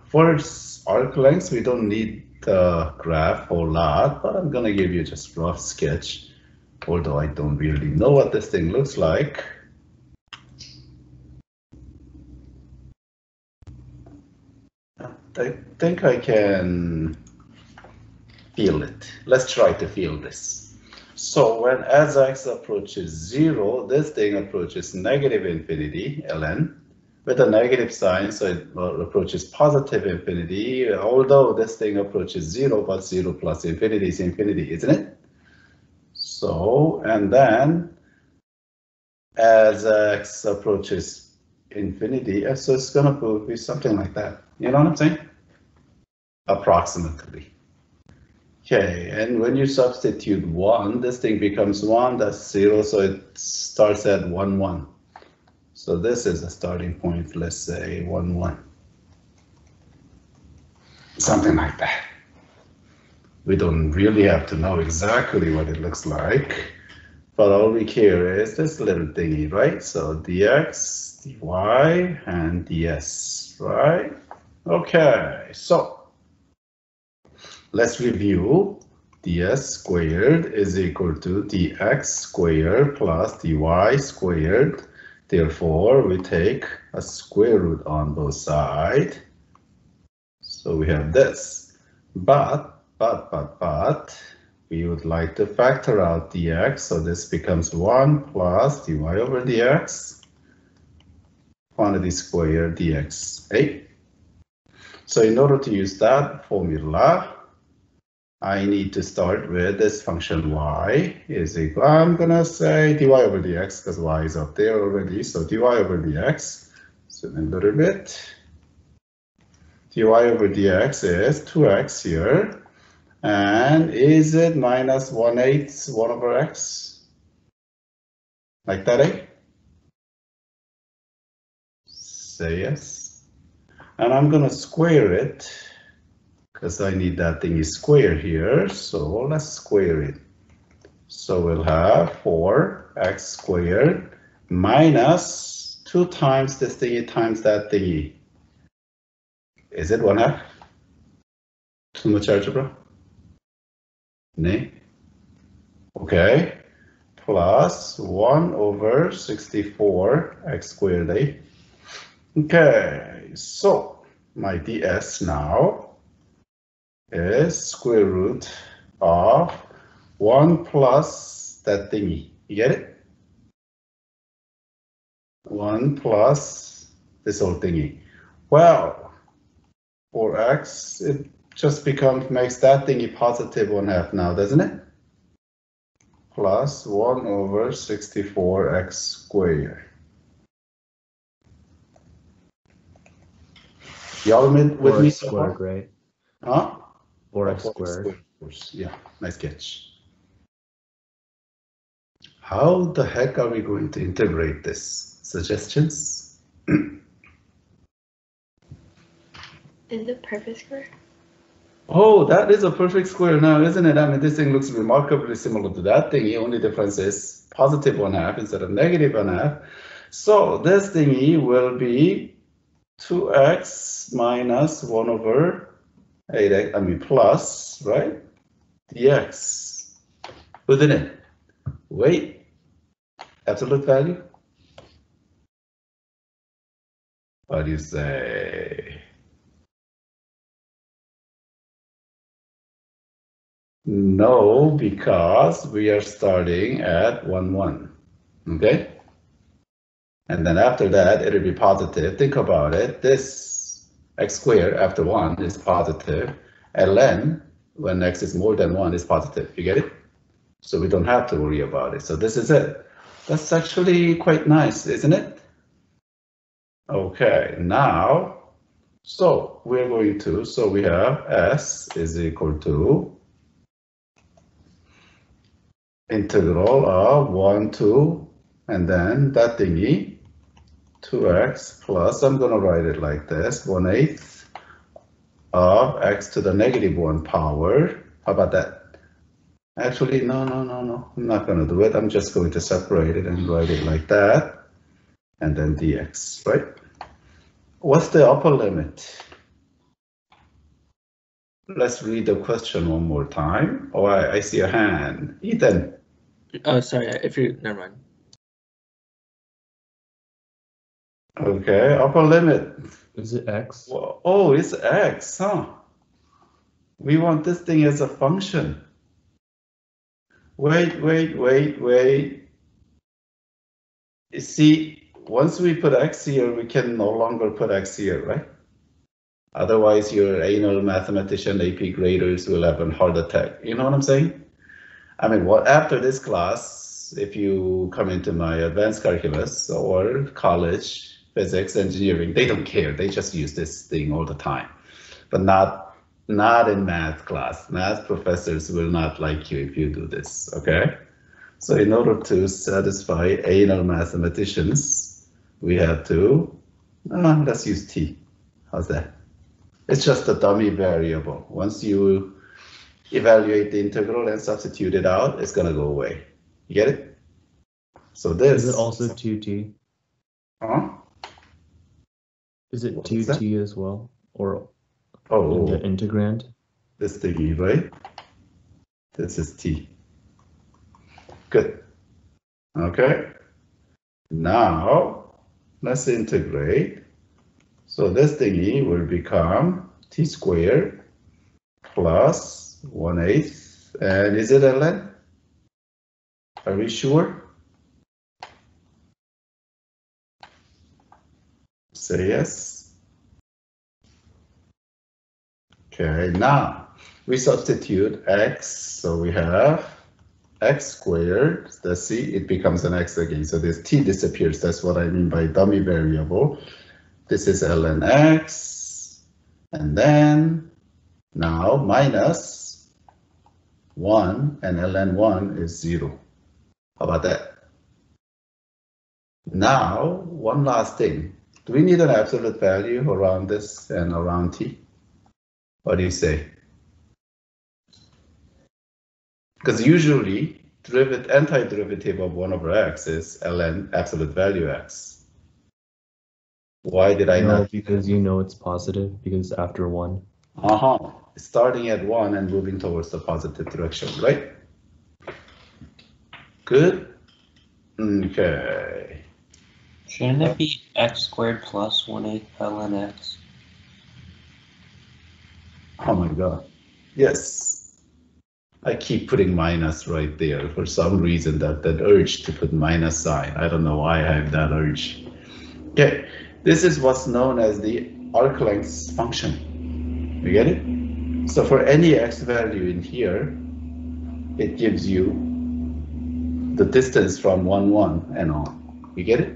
For arc lengths, we don't need the graph a whole lot, but I'm gonna give you just rough sketch, although I don't really know what this thing looks like. I think I can feel it. Let's try to feel this. So when as x approaches 0, this thing approaches negative infinity, ln, with a negative sign, so it approaches positive infinity, although this thing approaches 0, but 0 plus infinity is infinity, isn't it? So, and then as x approaches infinity, so it's going to be something like that. You know what I'm saying? Approximately. Okay, and when you substitute 1, this thing becomes 1, that's 0, so it starts at 1, 1. So this is a starting point, let's say 1, 1. Something like that. We don't really have to know exactly what it looks like, but all we care is this little thingy, right? So dx, dy, and ds, right? Okay, so let's review. ds squared is equal to dx squared plus dy squared. Therefore, we take a square root on both sides. So we have this. But, we would like to factor out dx. So this becomes 1 plus dy over dx. Quantity squared dx. Okay? So in order to use that formula, I need to start with this function y is equal, I'm gonna say dy over dx because y is up there already, so dy over dx, zoom in a little bit, dy over dx is 2x here, and is it minus 1/8 1 over x? Like that, eh? Say yes. And I'm gonna square it, because I need that thingy square here, so let's square it. So we'll have 4x squared minus 2 times this thingy times that thingy. Is it 1/2? Too much algebra? Nay. Okay. Plus 1 over 64 x squared, eh? Okay, so my ds now is square root of 1 plus that thingy. You get it? 1 plus this whole thingy. Well, for x, it just makes that thingy positive 1/2 now, doesn't it? Plus 1 over 64x squared. Y'all with me so far? Right? Huh? 4x squared. Yeah, nice catch. How the heck are we going to integrate this? Suggestions? Is it perfect square? Oh, that is a perfect square now, isn't it? I mean, this thing looks remarkably similar to that thingy. Only difference is positive 1/2 instead of negative 1/2. So this thingy will be 2x minus 1 over 8x, I mean plus, right? dx. Within it. Wait. Absolute value? What do you say? No, because we are starting at 1, 1. Okay? And then after that, it'll be positive. Think about it. This x squared after 1 is positive. ln, when x is more than 1, is positive. You get it? So we don't have to worry about it. So this is it. That's actually quite nice, isn't it? Okay, now, so we're going to, so we have s is equal to integral of 1 to, and then that thingy, 2x plus, I'm going to write it like this, 1/8 of x to the negative 1 power. How about that? Actually, no. I'm not going to do it. I'm just going to separate it and write it like that. And then dx, right? What's the upper limit? let's read the question one more time. Oh, I see a hand. Ethan. Oh, sorry. If you never mind. Okay, upper limit. Is it x? Well, oh, it's x, huh? We want this thing as a function. Wait. You see, once we put x here, we can no longer put x here, right? Otherwise, your anal mathematician AP graders will have a heart attack. You know what I'm saying? I mean, after this class, if you come into my advanced calculus or college, physics, engineering, they don't care. They just use this thing all the time, but not in math class. Math professors will not like you if you do this, okay? So in order to satisfy anal mathematicians, we have to, let's use t. How's that? It's just a dummy variable. Once you evaluate the integral and substitute it out, it's gonna go away. You get it? So this is it also 2t? Huh? Is it What 2t as well? Or oh, in the integrand? This thingy, right? This is t. Good. Okay. Now let's integrate. So this thingy will become t squared plus 1/8. And is it ln? Are we sure? Say yes. Okay, now we substitute x. So we have x squared. Let's see, it becomes an x again. So this t disappears. That's what I mean by dummy variable. This is ln x. And then now minus 1 and ln 1 is 0. How about that? Now, one last thing. Do we need an absolute value around this and around t? What do you say? Because usually, antiderivative of 1 over x is ln absolute value x. Why did I No, not? because you know it's positive, because after 1. Starting at 1 and moving towards the positive direction, right? Good. Okay. Shouldn't it be x squared plus 1/8 ln x? Oh my God. Yes. I keep putting minus right there for some reason, that urge to put minus sign. I don't know why I have that urge. Okay. This is what's known as the arc length function. You get it? So for any x value in here, it gives you the distance from 1, 1 and on. You get it?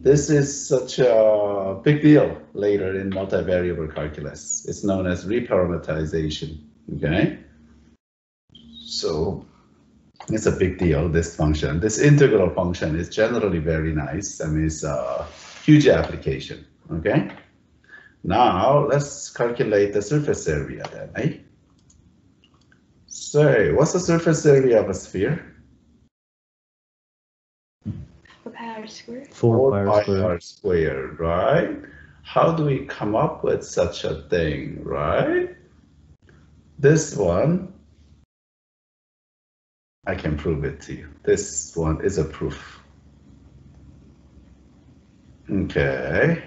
This is such a big deal later in multivariable calculus. It's known as reparameterization, okay? So it's a big deal, this function. This integral function is generally very nice. I mean, it's a huge application, okay? Now let's calculate the surface area then, eh? So what's the surface area of a sphere? 4 pi r squared. 4 pi pi r squared, right? How do we come up with such a thing, right? This one, I can prove it to you. This one is a proof. Okay.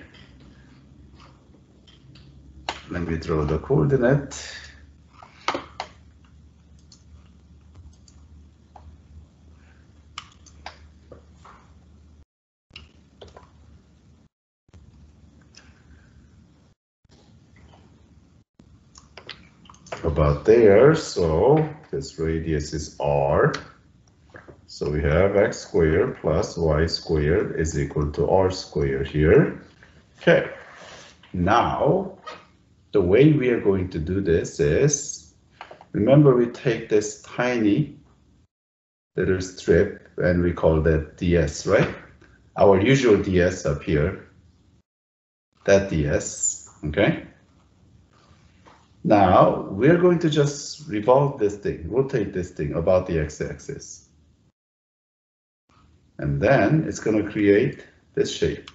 Let me draw the coordinate. About there, so this radius is r. So we have x squared plus y squared is equal to r squared here. Okay. Now, the way we are going to do this is, remember we take this tiny little strip and we call that ds, right? Our usual ds up here, that ds, okay? Now, we're going to just revolve this thing, rotate this thing about the x-axis. And then it's going to create this shape.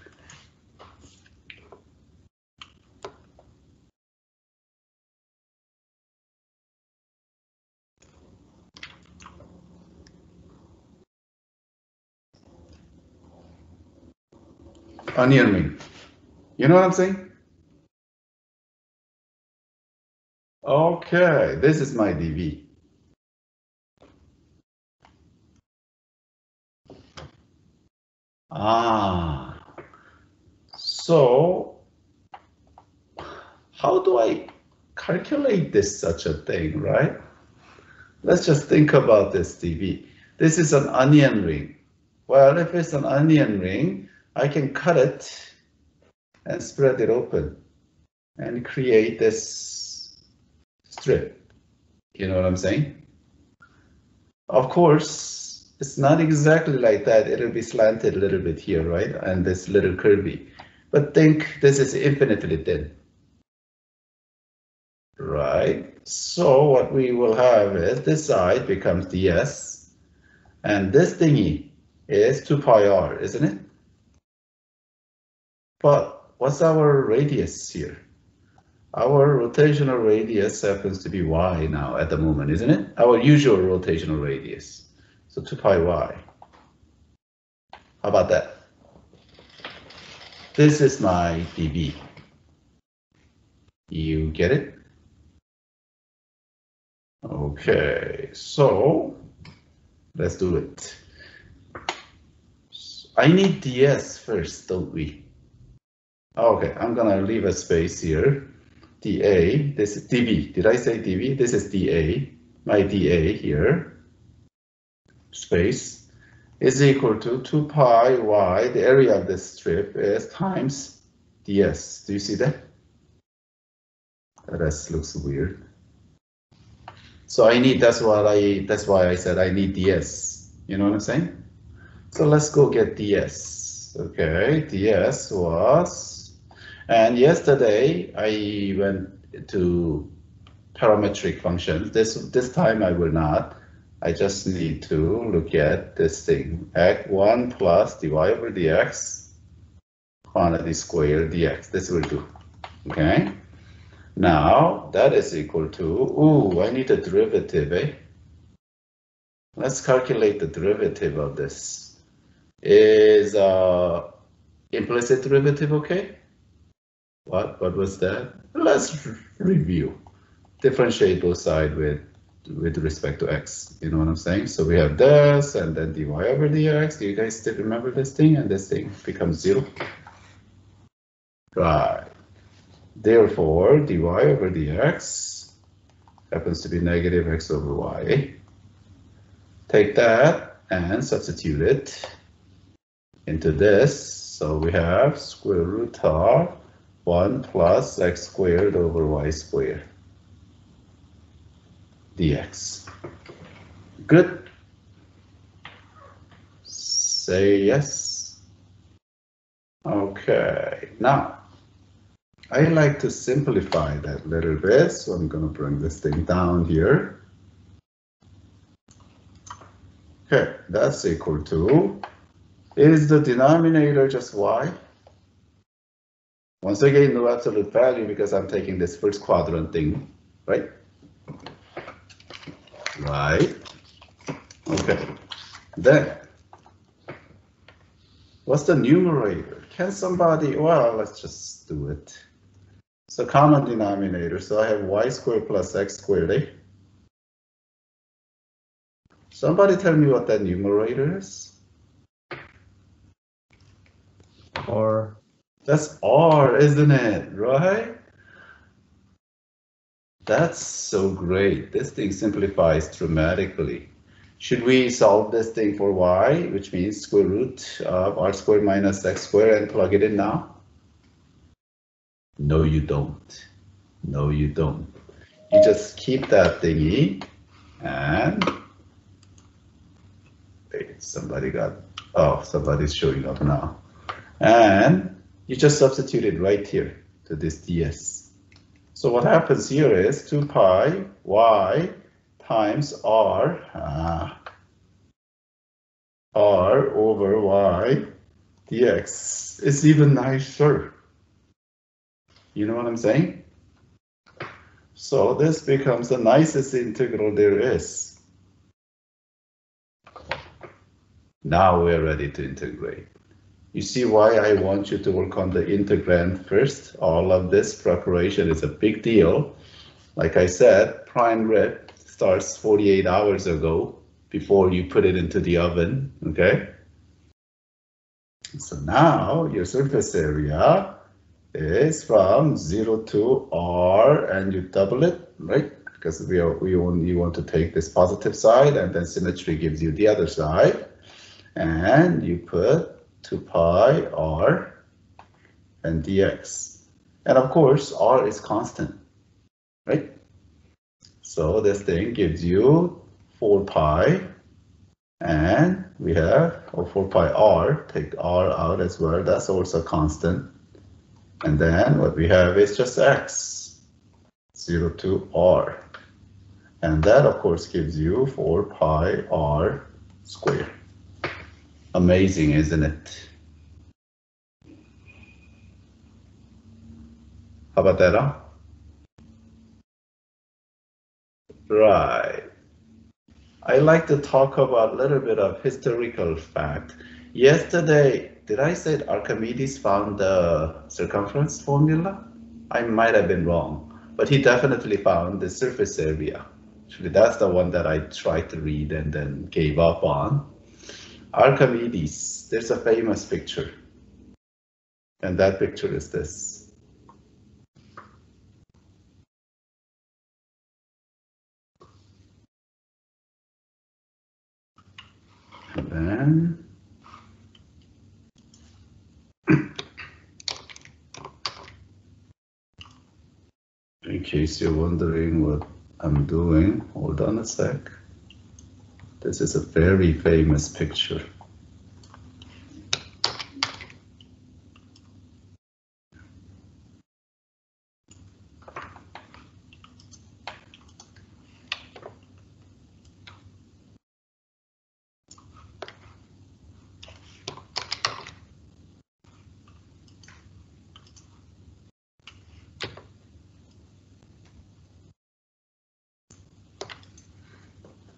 onion ring. You know what I'm saying? Okay, this is my dV. So how do I calculate this such a thing, right? Let's just think about this dV. This is an onion ring. Well, if it's an onion ring, I can cut it and spread it open and create this strip. You know what I'm saying? Of course, it's not exactly like that. It'll be slanted a little bit here, right? And this little curvy. But think this is infinitely thin. Right? So what we will have is this side becomes ds, and this thingy is 2 pi r, isn't it? But what's our radius here? Our rotational radius happens to be y now at the moment, isn't it? Our usual rotational radius. So 2 pi y. How about that? This is my dV. You get it? Okay, so let's do it. I need ds first, don't we? Okay, I'm gonna leave a space here. dA, this is dV. Did I say dV? This is dA. My dA here, space, is equal to 2 pi y. The area of this strip is times ds. Do you see that? That looks weird. So I need, that's why I said I need ds. You know what I'm saying? So let's go get ds. Okay, ds was, and yesterday I went to parametric functions. This time I will not. I just need to look at this thing. X1 plus dy over dx, quantity squared dx. This will do. Okay. Now that is equal to, ooh, I need a derivative, eh? Let's calculate the derivative of this. Is implicit derivative okay? What was that? Let's review. Differentiate both sides with respect to x. You know what I'm saying? So we have this and then dy over dx. Do you guys still remember this thing? And this thing becomes 0. Right. Therefore, dy over dx happens to be negative x over y. Take that and substitute it into this. So we have square root of 1 plus x squared over y squared dx. Good. Say yes. Okay, now I like to simplify that a little bit, so I'm going to bring this thing down here. Okay, that's equal to, is the denominator just y? Once again, no absolute value because I'm taking this first quadrant thing, right? Right. Okay. Then, what's the numerator? Can somebody, well, let's just do it. So common denominator, so I have y squared plus x squared, eh? Somebody tell me what that numerator is. R. That's r, isn't it? Right? That's so great. This thing simplifies dramatically. Should we solve this thing for y, which means square root of r squared minus x squared, and plug it in now? No, you don't. No, you don't. You just keep that thingy and wait, somebody got, oh, somebody's showing up now. And you just substitute it right here to this ds. So what happens here is 2 pi y times r, r over y dx is even nicer. You know what I'm saying? So this becomes the nicest integral there is. Now we're ready to integrate. You see why I want you to work on the integrand first. All of this preparation is a big deal. Like I said, prime rib starts 48 hours ago before you put it into the oven, okay? So now your surface area is from 0 to R, and you double it, right? Because we only want to take this positive side, and then symmetry gives you the other side. And you put 2 pi R and dx. And of course, R is constant, right? So this thing gives you 4 pi, and we have 4 pi R, take R out as well, that's also constant. And then what we have is just x, 0 to R. And that of course gives you 4 pi R squared. Amazing, isn't it? How about that, huh? Right. I like to talk about a little bit of historical fact. Yesterday, did I say Archimedes found the circumference formula? I might have been wrong, but he definitely found the surface area. Actually, that's the one that I tried to read and then gave up on. Archimedes, there's a famous picture, and that picture is this. And then in case you're wondering what I'm doing, hold on a sec. This is a very famous picture.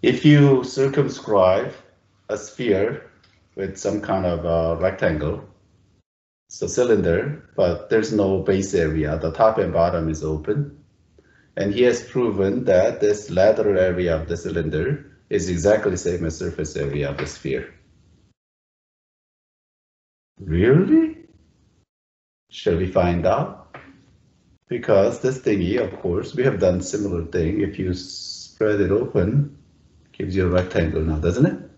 If you circumscribe a sphere with some kind of a rectangle, it's a cylinder, but there's no base area, the top and bottom is open. And he has proven that this lateral area of the cylinder is exactly the same as surface area of the sphere. Really? Shall we find out? Because this thingy, of course, we have done similar thing. If you spread it open, gives you a rectangle now, doesn't it?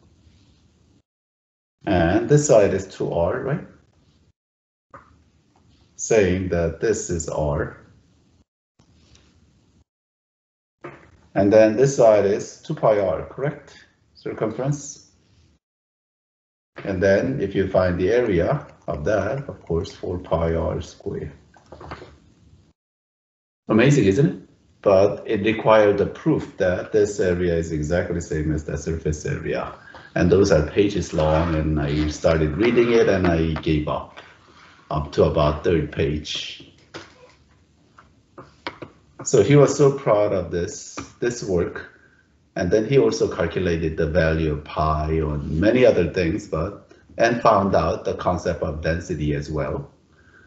And this side is 2R, right? Saying that this is R. And then this side is 2 pi R, correct? Circumference. And then if you find the area of that, of course, 4 pi R squared. Amazing, isn't it? But it required the proof that this area is exactly the same as the surface area. And those are pages long, and I started reading it and I gave up to about 3rd page. So he was so proud of this work. And then he also calculated the value of pi on many other things, and found out the concept of density as well.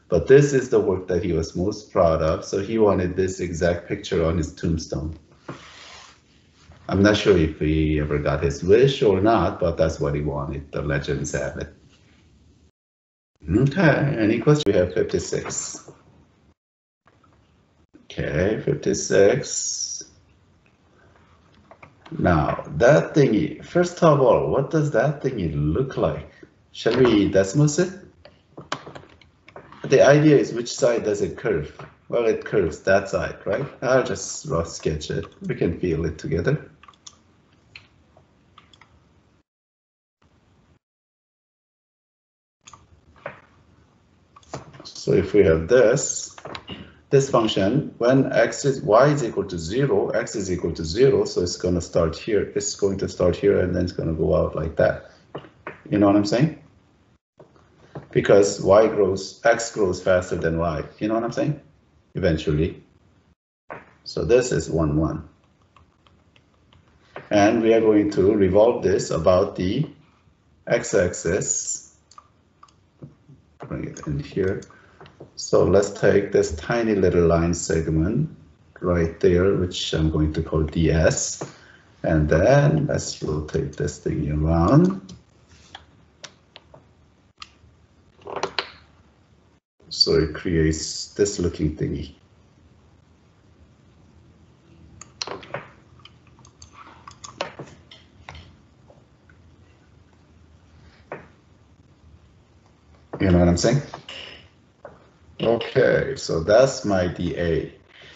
But this is the work that he was most proud of, so he wanted this exact picture on his tombstone. I'm not sure if he ever got his wish or not, but that's what he wanted. The legends have it. Okay, any questions? We have 56. Okay, 56. Now, that thingy, first of all, what does that thingy look like? Shall we Desmos it? The idea is which side does it curve? Well, it curves that side, right? I'll just rough sketch it. We can feel it together. So if we have this function, when y is equal to 0, x is equal to 0, so it's going to start here. It's going to start here, and then it's going to go out like that. You know what I'm saying? Because x grows faster than y. You know what I'm saying? Eventually. So this is 1, 1. And we are going to revolve this about the x-axis bring it in here. So let's take this tiny little line segment right there, which I'm going to call ds. And then let's rotate this thing around. So it creates this looking thingy. You know what I'm saying? Okay, so that's my dA.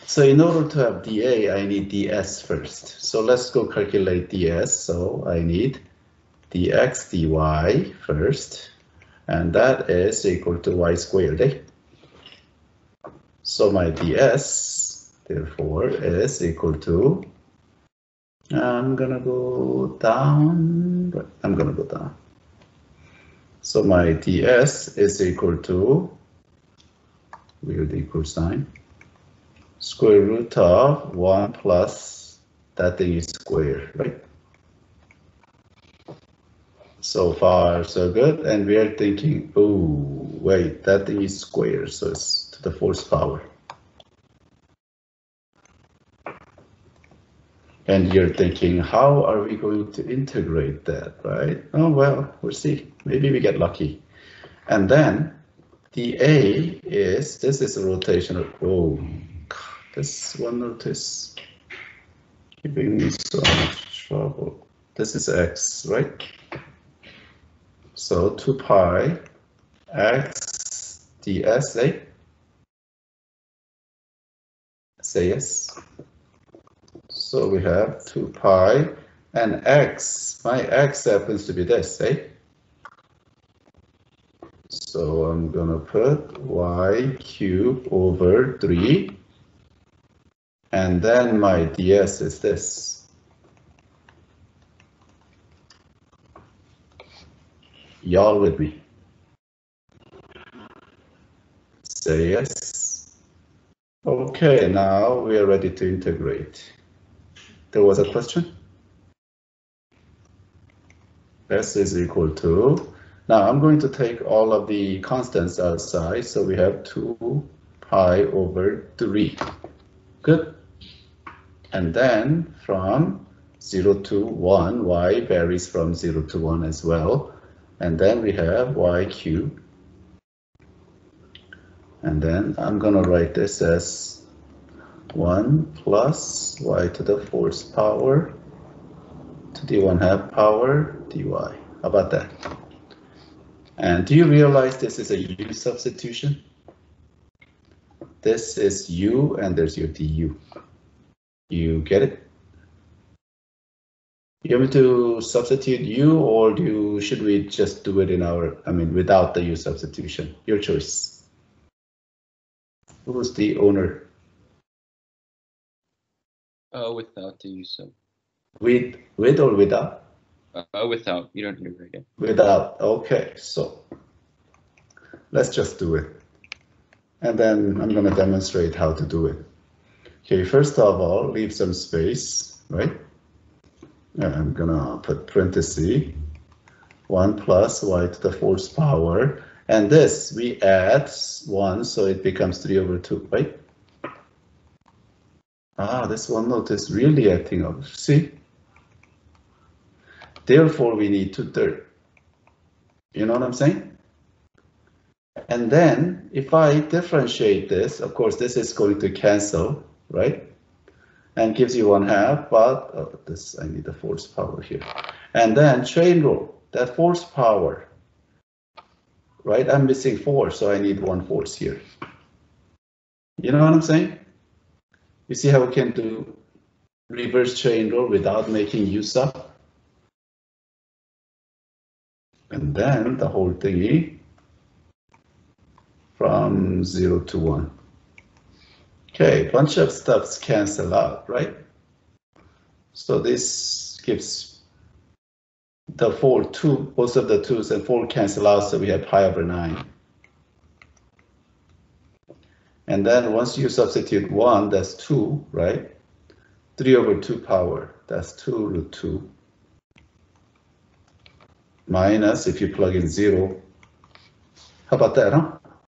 So in order to have dA, I need ds first. So let's go calculate ds. So I need dx dy first, and that is equal to y squared. Eh? So my ds, therefore, is equal to, I'm gonna go down, I'm gonna go down. So my ds is equal to, weird equal sign, square root of 1 plus that thing is square, right? So far, so good. And we are thinking, oh, wait, that thing is square, so it's to the fourth power. And you're thinking, how are we going to integrate that, right? Oh, well, we'll see. Maybe we get lucky. And then the A is, this is a rotational, oh, this one notice giving me so much trouble. This is X, right? So 2 pi X ds, eh? Say yes. So we have 2 pi and X, my X happens to be this, eh? So I'm gonna put y cubed over 3, and then my ds is this. Y'all with me? Say yes. Okay, now we are ready to integrate. There was a question? S is equal to, now I'm going to take all of the constants outside, so we have 2 pi over 3. Good. And then from 0 to 1, y varies from 0 to 1 as well. And then we have y cubed. And then I'm going to write this as 1 plus y to the 4th power to the 1/2 power dy. How about that? And do you realize this is a u substitution? This is u and there's your du. You get it? You want me to substitute u, or should we just do it in our, without the u substitution? Your choice. Who's the owner? Without the use of. With or without? Without. You don't need to write it. Without. Okay, so let's just do it. And then I'm going to demonstrate how to do it. Okay, first of all, leave some space, right? And I'm going to put parenthesis 1 plus y to the 4th power. And this, we add 1, so it becomes 3 over 2, right? Ah, this one note is really acting up. See? Therefore, we need 2/3. You know what I'm saying? And then, if I differentiate this, of course, this is going to cancel, right? And gives you 1/2, but this, I need the 4th power here. And then chain rule, that 4th power, right? I'm missing 4, so I need 1/4 here. You know what I'm saying? You see how we can do reverse chain rule without making use of? And then the whole thingy from 0 to 1. Okay, bunch of stuffs cancel out, right? So this gives the 4, 2, both of the 2s and 4 cancel out, so we have pi over 9. And then once you substitute 1, that's 2, right? 3 over 2 power, that's 2 root 2. Minus, if you plug in 0, How about that, huh?